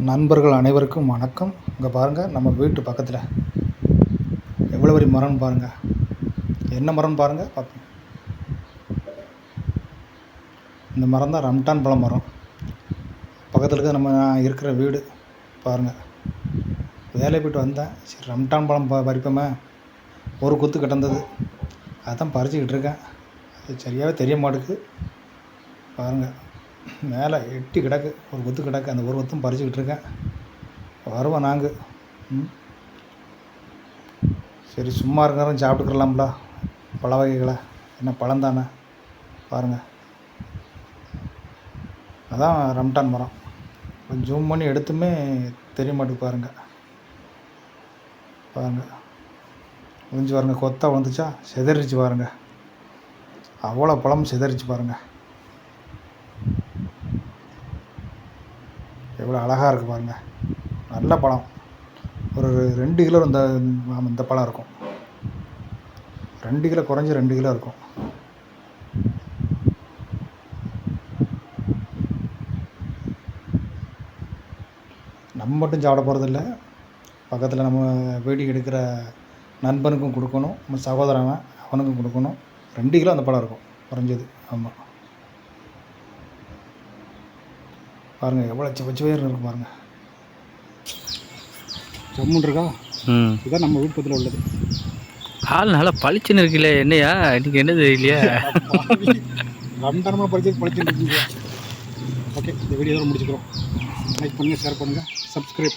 நண்பர்கள் அனைவருக்கும் வணக்கம். இங்கே பாருங்கள், நம்ம வீட்டு பக்கத்தில் எவ்வளோ பெரிய மரம்னு பாருங்கள். என்ன மரம்னு பாருங்கள் பார்ப்போம். இந்த மரம் தான் ரம்டான் பழம் மரம். பக்கத்தில் இருக்க நம்ம இருக்கிற வீடு பாருங்கள். வேலையை போய்ட்டு வந்தேன், சரி ரம்டான் பழம் பறிப்போமே, ஒரு குத்து கிடந்தது, அதான் பறிச்சுக்கிட்டு இருக்கேன். அது சரியாகவே தெரிய மாட்டேங்குது பாருங்கள். மேலே எட்டி கிடக்கு, ஒரு கொத்து கிடக்கு, அந்த ஒரு கொத்தும் பறிச்சுக்கிட்டு இருக்கேன். வருவோம் நாங்கள். சரி சும்மா இருக்கிறோம், சாப்பிட்டுக்கலாம்ல பழ வகைகளை. என்ன பழம் தானே பாருங்கள். அதான் ரம்டான் மரம். ஜூம் பண்ணி எடுத்துமே தெரிய மாட்டேங்குது பாருங்கள். பாருங்கள் விழுந்து பாருங்கள், கொத்தாக விழுந்துச்சா, சிதறிச்சு பாருங்கள். அவ்வளோ பழம் சிதறிச்சு பாருங்கள். எவ்வளோ அழகாக இருக்குது பாருங்கள். நல்ல பழம். ஒரு 2 கிலோ இந்த பழம் இருக்கும். 2 கிலோ, குறைஞ்சி 2 கிலோ இருக்கும். நம்ம மட்டும் சாப்பிட போகிறதில்ல, பக்கத்தில் நம்ம வீடியோ எடுக்கிற நண்பனுக்கும் கொடுக்கணும், நம்ம சகோதரன் அவனுக்கும் கொடுக்கணும். 2 கிலோ அந்த பழம் இருக்கும் குறைஞ்சது. ஆமாம் பாருங்கள், எவ்வளோ சிவச்சிவேர்னு இருக்கும் பாருங்கள். ஜம்முன் இருக்கா. இதுதான் நம்ம வீட்டு பக்கத்தில் உள்ளது. ஆள் நல்லா பளிச்சுன்னு இருக்குல்ல. என்னையா இன்னைக்கு என்ன தெரியலையா? ரம்டான் பறிச்சு பளிச்சுன்னு இருக்கீங்க. ஓகே, இந்த வீடியோ முடிச்சுக்கிறோம். லைக் பண்ணுங்கள், ஷேர் பண்ணுங்கள், சப்ஸ்கிரைப் பண்ணுங்கள்.